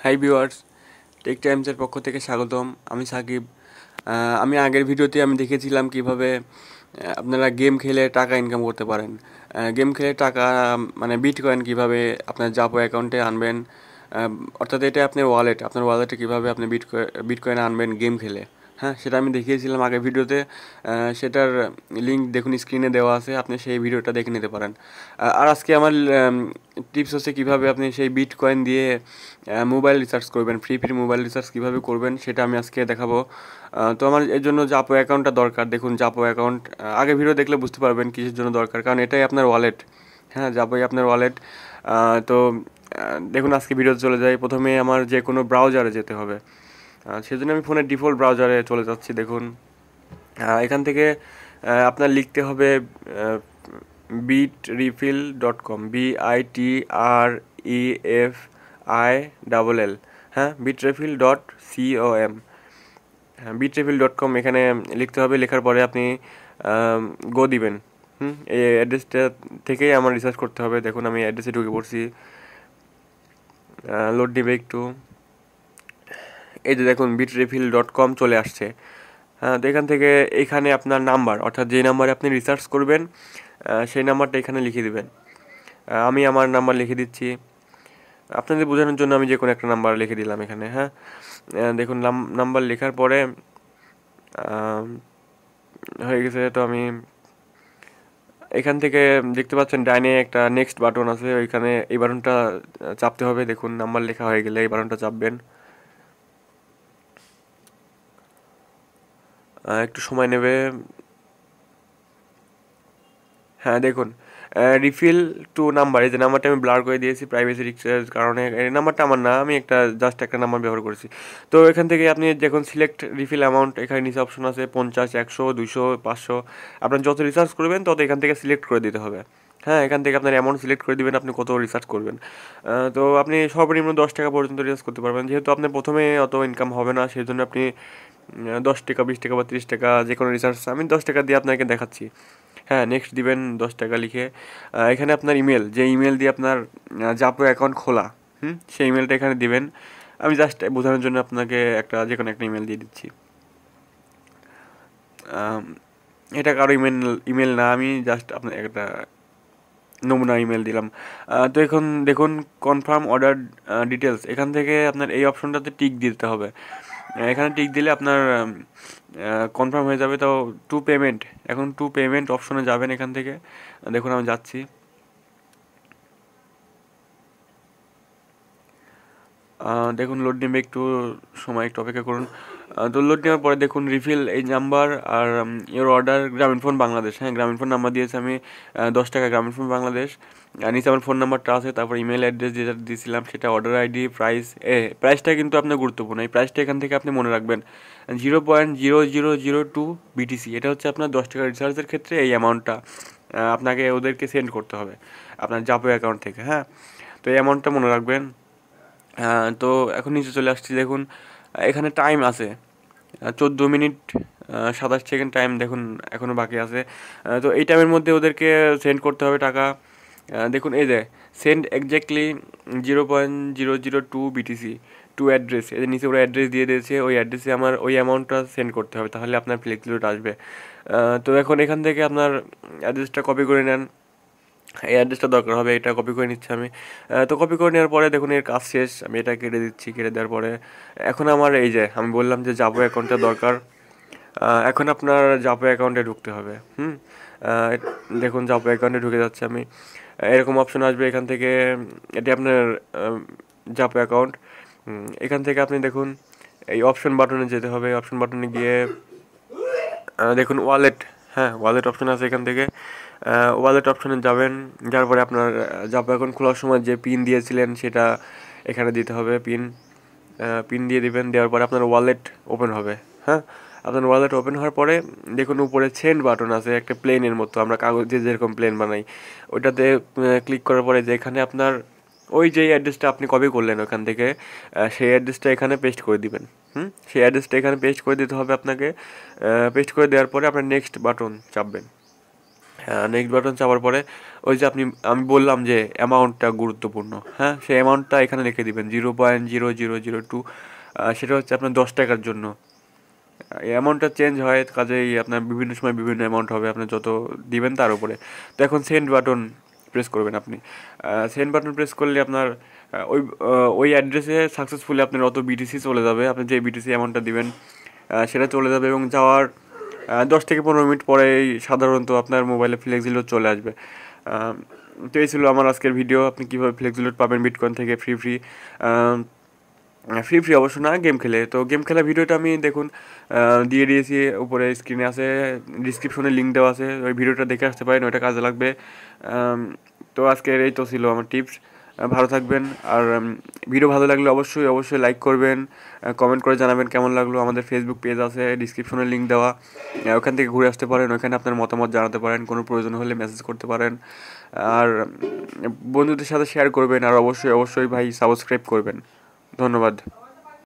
Hi viewers, take টাইমসের পক্ষ থেকে স্বাগতম। আমি সাকিব। আমি আগের ভিডিওতে দেখেছিলাম কিভাবে আপনারা গেম খেলে টাকা ইনকাম করতে পারেন। গেম খেলে টাকা মানে বিটকয়েন কিভাবে আপনার জাপো অ্যাকাউন্টে আনবেন, অর্থাৎ এটা আপনার ওয়ালেটে কিভাবে আপনি বিটকয়েন আনবেন গেম খেলে। হ্যাঁ, সেটা আমি দেখিয়েছিলাম আগের ভিডিওতে। সেটার লিঙ্ক দেখুন স্ক্রিনে দেওয়া আছে, আপনি সেই ভিডিওটা দেখে নিতে পারেন। আর আজকে আমার টিপস হচ্ছে কীভাবে আপনি সেই বিটকয়েন দিয়ে মোবাইল রিচার্জ করবেন, ফ্রি মোবাইল রিচার্জ কীভাবে করবেন সেটা আমি আজকে দেখাবো। তো আমার এর জন্য জাপো অ্যাকাউন্টটা দরকার। দেখুন জাপো অ্যাকাউন্ট আগে ভিডিও দেখলে বুঝতে পারবেন কিসের জন্য দরকার, কারণ এটাই আপনার ওয়ালেট। হ্যাঁ, জাপোই আপনার ওয়ালেট। তো দেখুন আজকে ভিডিওতে চলে যাই। প্রথমে আমার যে কোনো ব্রাউজারে যেতে হবে, সেজন্য আমি ফোনের ডিফল্ট ব্রাউজারে চলে যাচ্ছি। দেখুন এখান থেকে আপনার লিখতে হবে bitrefil.com, BITREFILL। হ্যাঁ, bitrefil.com। হ্যাঁ, bitrefil.com এখানে লিখতে হবে। লেখার পরে আপনি গো দিবেন। এই অ্যাড্রেসটা থেকেই আমার রিসার্চ করতে হবে। দেখুন আমি অ্যাড্রেসে ঢুকে পড়ছি, লোড দিবে একটু। এই যে দেখুন bitrefil.com চলে আসছে। হ্যাঁ, তো এখান থেকে এখানে আপনার নাম্বার, অর্থাৎ যে নাম্বারে আপনি রিসার্চ করবেন সেই নাম্বারটা এখানে লিখে দিবেন। আমি আমার নাম্বার লিখে দিচ্ছি। আপনাদের বোঝানোর জন্য আমি যে কোনো একটা নাম্বার লিখে দিলাম এখানে। হ্যাঁ, দেখুন নাম্বার লেখার পরে হয়ে গেছে। তো আমি এখান থেকে দেখতে পাচ্ছেন ডাইনে একটা নেক্সট বাটন আছে, ওইখানে এই বাটনটা চাপতে হবে। দেখুন নাম্বার লেখা হয়ে গেলে এই বাটনটা চাপবেন। একটু সময় নেবে। হ্যাঁ, দেখুন রিফিল টু নাম্বার, এই যে নাম্বারটা আমি ব্লার করে দিয়েছি প্রাইভেসি রিস্কের কারণে। এই নাম্বারটা আমার না, আমি একটা নাম্বার ব্যবহার করেছি। তো এখান থেকে আপনি দেখুন সিলেক্ট রিফিল অ্যামাউন্ট, এখানে নিচে অপশন আছে 50, 100, 200, 500। আপনার যত রিচার্জ করবেন তত এখান থেকে সিলেক্ট করে দিতে হবে। হ্যাঁ, এখান থেকে আপনার অ্যামাউন্ট সিলেক্ট করে দিবেন, আপনি কত রিচার্জ করবেন। তো আপনি সর্বনিম্ন 10 টাকা পর্যন্ত রিচার্জ করতে পারবেন। যেহেতু আপনার প্রথমে অত ইনকাম হবে না, সেই জন্য আপনি 10 টাকা, 20 টাকা বা 30 টাকা যে কোনো রিচার্জ, আমি 10 টাকা দিয়ে আপনাকে দেখাচ্ছি। হ্যাঁ, নেক্সট দিবেন 10 টাকা লিখে। এখানে আপনার ইমেল, যে ইমেল দিয়ে আপনার জাপো অ্যাকাউন্ট খোলা, সেই ইমেলটা এখানে দিবেন। আমি জাস্ট বোঝানোর জন্য আপনাকে যে কোনো একটা ইমেল দিয়ে দিচ্ছি। এটা কারো ইমেল না, আমি জাস্ট আপনার একটা নমুনা ইমেল দিলাম। তো এখন দেখুন কনফার্ম অর্ডার ডিটেলস, এখান থেকে আপনার এই অপশনটাতে টিক দিতে হবে। এখানে টিক দিলে আপনার কনফার্ম হয়ে যাবে। তো টু পেমেন্ট অপশনে যাবেন এখান থেকে। দেখুন আমি যাচ্ছি। দেখুন লোড নেবে একটু সময়, একটু অপেক্ষা করুন। তো লোড নেওয়ার পরে দেখুন রিফিল এই নাম্বার আর ইওর অর্ডার গ্রামীণফোন বাংলাদেশ। হ্যাঁ, গ্রামীণফোন নাম্বার দিয়েছে আমি 10 টাকা গ্রামীণফোন বাংলাদেশ। নিচে আমার ফোন নাম্বারটা আছে, তারপর ইমেল অ্যাড্রেস যেটা দিয়েছিলাম সেটা, অর্ডার আইডি, প্রাইসটা কিন্তু আপনার গুরুত্বপূর্ণ। এই প্রাইসটা এখান থেকে আপনি মনে রাখবেন 0.0002 BTC। এটা হচ্ছে আপনার 10 টাকা রিচার্জের ক্ষেত্রে এই অ্যামাউন্টটা আপনাকে ওদেরকে সেন্ড করতে হবে আপনার জাপো অ্যাকাউন্ট থেকে। হ্যাঁ, তো এই অ্যামাউন্টটা মনে রাখবেন। তো এখন নিচে চলে আসছি। দেখুন এখানে টাইম আছে 14 মিনিট 27 সেকেন্ড টাইম, দেখুন এখনও বাকি আছে। তো এই টাইমের মধ্যে ওদেরকে সেন্ড করতে হবে টাকা। দেখুন এই যে send exactly 0.002 BTC to address, এদের নিচে ওরা অ্যাড্রেস দিয়ে দিয়েছে, ওই অ্যাড্রেসে আমার ওই অ্যামাউন্টটা সেন্ড করতে হবে, তাহলে আপনার ফ্লেক্সিলোড আসবে। তো এখন এখান থেকে আপনার অ্যাড্রেসটা কপি করে নেন। এই অ্যাড্রেসটা দরকার হবে, এটা কপি করে নিচ্ছি আমি। তো কপি করে নেওয়ার পরে দেখুন এর কাজ শেষ, আমি এটা কেটে দিচ্ছি। কেটে দেওয়ার পরে এখন আমার এই যে আমি বললাম যে জাপো অ্যাকাউন্টটা দরকার। এখন আপনার জাপো অ্যাকাউন্টে ঢুকতে হবে। দেখুন জাপো অ্যাকাউন্টে ঢুকে যাচ্ছে আমি। এরকম অপশন আসবে এখান থেকে, এটি আপনার জাপো অ্যাকাউন্ট। এখান থেকে আপনি দেখুন এই অপশন বাটনে যেতে হবে। অপশন বাটনে গিয়ে দেখুন ওয়ালেট, হ্যাঁ ওয়ালেট অপশন আছে এখান থেকে। ওয়ালেট অপশনে যাবেন, যার পরে আপনার জাপো অ্যাকাউন্ট খোলার সময় যে পিন দিয়েছিলেন সেটা এখানে দিতে হবে। পিন দিয়ে দিবেন, দেওয়ার পরে আপনার ওয়ালেট ওপেন হবে। হ্যাঁ, আপনার ওয়ালেট ওপেন হওয়ার পরে দেখুন উপরে সেন্ড বাটন আছে একটা প্লেনের মতো, আমরা কাগজে যেরকম প্লেন বানাই, ওইটাতে ক্লিক করার পরে যে এখানে আপনার ওই যে অ্যাড্রেসটা আপনি কপি করলেন ওখান থেকে, সেই অ্যাড্রেসটা এখানে পেস্ট করে দিবেন। সেই অ্যাড্রেসটা এখানে পেস্ট করে দিতে হবে আপনাকে। পেস্ট করে দেওয়ার পরে আপনার নেক্সট বাটন চাপবেন। নেক্সট বাটন চাপার পরে ওই যে আমি বললাম যে অ্যামাউন্টটা গুরুত্বপূর্ণ, হ্যাঁ, সেই অ্যামাউন্টটা এখানে লিখে দিবেন 0.0002। সেটা হচ্ছে আপনার 10 টাকার জন্য। এই অ্যামাউন্টটা চেঞ্জ হয়, কাজেই আপনার বিভিন্ন সময় বিভিন্ন অ্যামাউন্ট হবে আপনার যত দিবেন তার উপরে। তো এখন সেন্ড বাটন প্রেস করবেন আপনি। সেন্ড বাটন প্রেস করলে আপনার ওই অ্যাড্রেসে সাকসেসফুলি আপনার অত বিটিসি চলে যাবে। আপনি যে বিটিসি অ্যামাউন্টটা দিবেন সেটা চলে যাবে, এবং যাওয়ার 10 থেকে 15 মিনিট পরেই সাধারণত আপনার মোবাইলে ফ্লেক্সি লোড চলে আসবে। তো এই ছিল আমার আজকের ভিডিও, আপনি কীভাবে ফ্লেক্সি লোড পাবেন বিটকয়েন থেকে ফ্রি ফ্রি। অবশ্য না, গেম খেলে। তো গেম খেলা ভিডিওটা আমি দেখুন দিয়ে দিয়েছি, উপরে স্ক্রিনে আছে, ডিসক্রিপশনে লিঙ্ক দেওয়া আছে, ওই ভিডিওটা দেখে আসতে পারেন, ওইটা কাজে লাগবে। তো আজকের এই তো ছিল আমার টিপস। ভালো থাকবেন, আর ভিডিও ভালো লাগলে অবশ্যই অবশ্যই লাইক করবেন, কমেন্ট করে জানাবেন কেমন লাগলো। আমাদের ফেসবুক পেজ আছে, ডিসক্রিপশনে লিঙ্ক দেওয়া, ওখান থেকে ঘুরে আসতে পারেন, ওখানে আপনার মতামত জানাতে পারেন, কোনো প্রয়োজন হলে মেসেজ করতে পারেন, আর বন্ধুদের সাথে শেয়ার করবেন, আর অবশ্যই অবশ্যই ভাই সাবস্ক্রাইব করবেন। ধন্যবাদ।